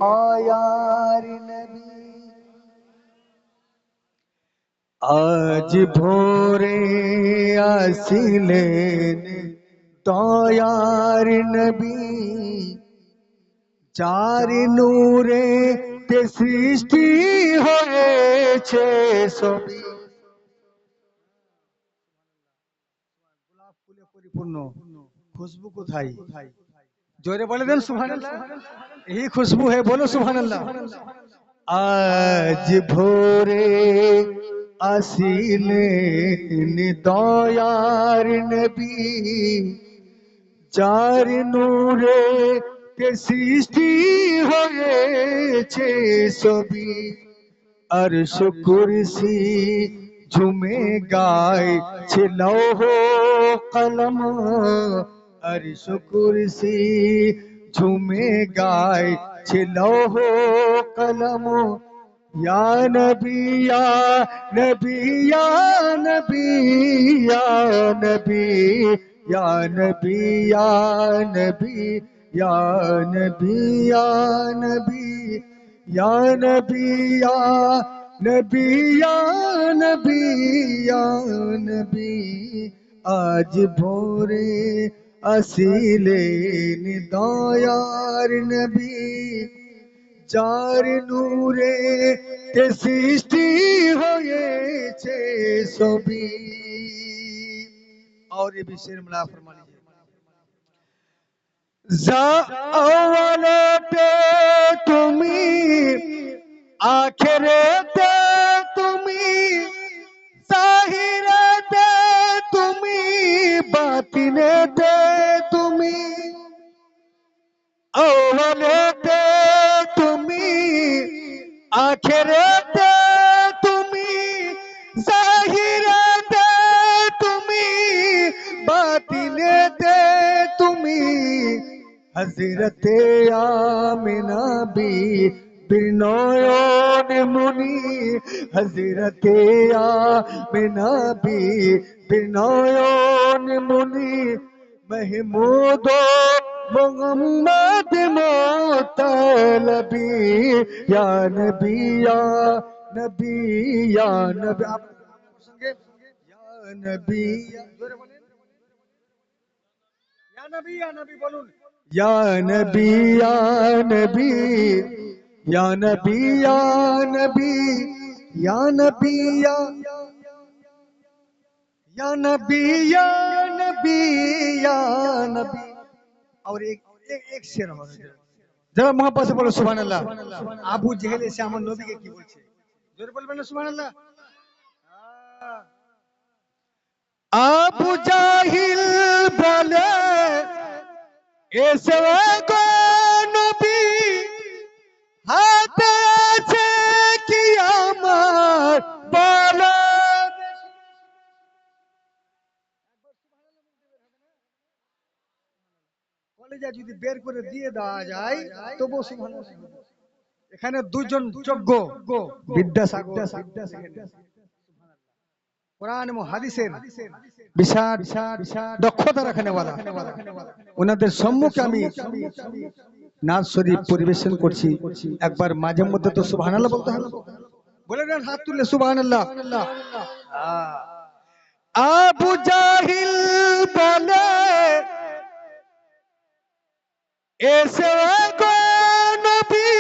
দয়ার নবী আজ ভোরে আসিলেন দয়ার নবী যার নূরে তে সৃষ্টি হয়েছে সবই। গোলাপ ফুলে পরিপূর্ণ, খুশবু কোথায়? জোরে বলে দেন সুবহানাল্লাহ। এই খুশবু है, बोलो সুবহানাল্লাহ। আজ ভোরে আসিলেন দয়ার নবী যার নূরে তে সৃষ্টি হয়েছে সবই। अर्श कुर्सी झूमे गाए लौह कलम अर्श कुर्सी झूमे गाए लौह कलम या नबी या नबी या नबी या नबी या नबी या नबी या नबी या नबी या नबी या नबी या नबी या नबी आज भोरे আসিলেন দয়ার নবী যার নূরে তে সৃষ্টি হয়েছে সবই। और ये भी शेर मिला फरमा लीजिए। जावलते তুমি আখেরাতে তুমি জাহিরাতে তুমি বাতিনেতে তুমি আওয়ালেতে তুমি আখেরাতে তুমি জাহিরাতে তুমি বাতিনেতে তুমি হযরতে আমিনা বিনয়ন মুনি হযরতে আমিনা বিনয়ন মুনি महमूद मोहम्मद मोतलबी या नबी या नबी या नबी। आप सुनेंगे या नबी या नबी या नबी बोलूं या नबी या नबी या नबी या नबी या नबी या नबी या नबी या नबी। और एक शेर हो जरा मोहब्बत से बोलो सुभान अल्लाह। আবু জেহেল এসে আমার নবীকে কি বলছে? জোরে বলবেন না সুবহান আল্লাহ। আবু জাহিল বলে এসে গো নবী হাতে আছে কি আমার বলো। কলেজে যদি বের করে দিয়ে দেওয়া যায় তবুও সুবহানাল্লাহ। এখানে দুজন যোগ্য বিদ্যাসাগর কোরআন এবং হাদিসের বিশাল দক্ষতা রাখনে ওয়ালা ওনাদের সম্মুখে আমি নাজ শরীফ পরিবেশন করছি। একবার মাঝে মধ্যে তো সুবহানাল্লাহ বলতে হবে। বলে দেন হাত তুলে সুবহানাল্লাহ। আবু জাহিল বলে এসে গো নবী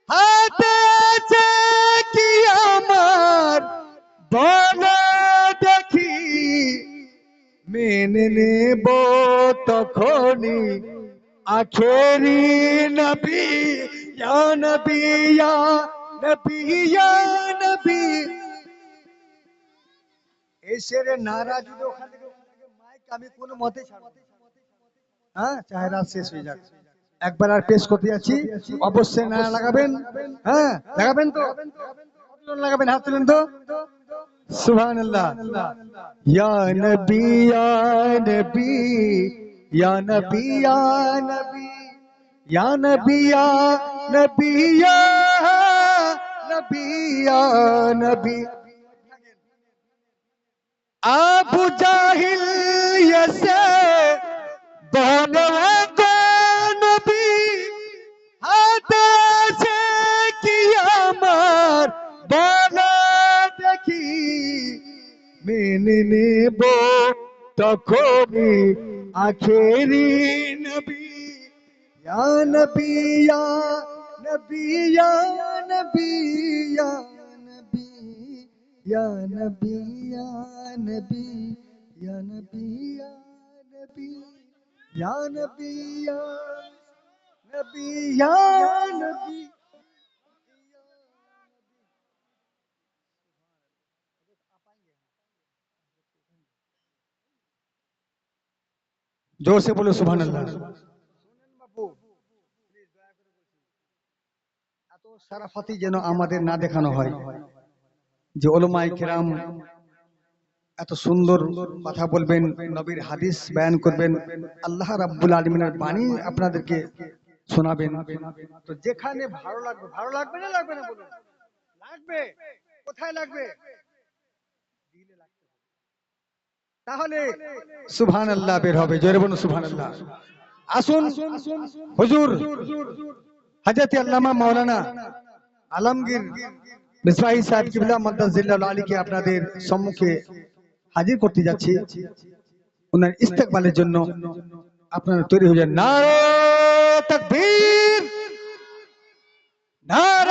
হাতে আছে কি আমার বলো দেখি মেনে নেব তখনই আখেরি নবী ইয়া নবী ইয়া নবী ইয়া নবী। এই শেরে নারা যদি ওখান থেকে মাইক আমি কোনো মতে ছাড়ব হ্যাঁ, চাহে রাত শেষ হয়ে যাক। একবার আর পেশ করতে যাচ্ছি, অবশ্যই নারা লাগাবেন। হ্যাঁ লাগাবেন তো, লাগাবেন, হাত তুলেন তো। সুবহানাল্লাহ। ইয়া নবী ইয়া নবী ইয়া নবী ইয়া নবী ইয়া নবী ইয়া নবী ইয়া নবী ইয়া নবী। আবু জাহিল এসে বলে গো নবী মেনে নেব তখনই আখেরি নবী ইয়া নবী ইয়া নবী ইয়া নবী ইয়া নবী ইয়া নবী ইয়া নবী ইয়া নবী ইয়া নবী ইয়া নবী ইয়া নবী ইয়া নবী। जोर से बोलो सुभान अल्लाह। এত সারাফাতি যেন আমাদের না দেখানো হয়, যে ওলামায়ে কেরাম এত সুন্দর কথা বলবেন, নবীর হাদিস বয়ান করবেন, আল্লাহ রাব্বুল আলামিনের বাণী আপনাদেরকে শোনাবেন। তো যেখানে ভালো লাগবে, ভালো লাগবে না লাগবে না বলুন? লাগবে। কোথায় লাগবে? দিলে লাগবে। তাহলে সুবহানাল্লাহ বের হবে। জোরে বলুন সুবহানাল্লাহ। আসুন হুজুর হযরত আল্লামা মাওলানা আলমগীর মিসবাহি সাহেব কিবলা মাদ্দাজিল্লাহুল আলীকে আপনাদের সম্মুখে হাজির করতে যাচ্ছি। ওনার ইস্তেকবালের জন্য আপনারা তৈরি হয়ে যান। নারে তাকবীর, নারে